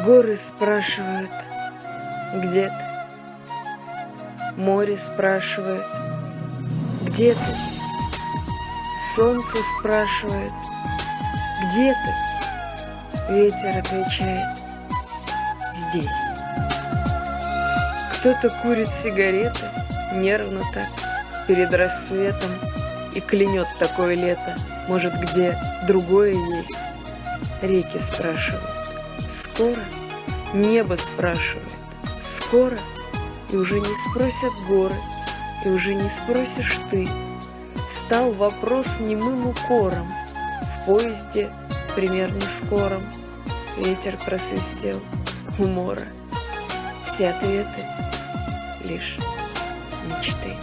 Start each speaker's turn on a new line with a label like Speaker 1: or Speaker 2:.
Speaker 1: Горы спрашивают, где ты? Море спрашивает, где ты? Солнце спрашивает, где ты? Ветер отвечает, здесь. Кто-то курит сигареты, нервно так, перед рассветом, и клянет такое лето, может, где другое есть. Реки спрашивают, скоро? Небо спрашивает, скоро? И уже не спросят горы, и уже не спросишь ты. Стал вопрос немым укором. В поезде примерно скором ветер просвистел у мора. Все ответы лишь мечты.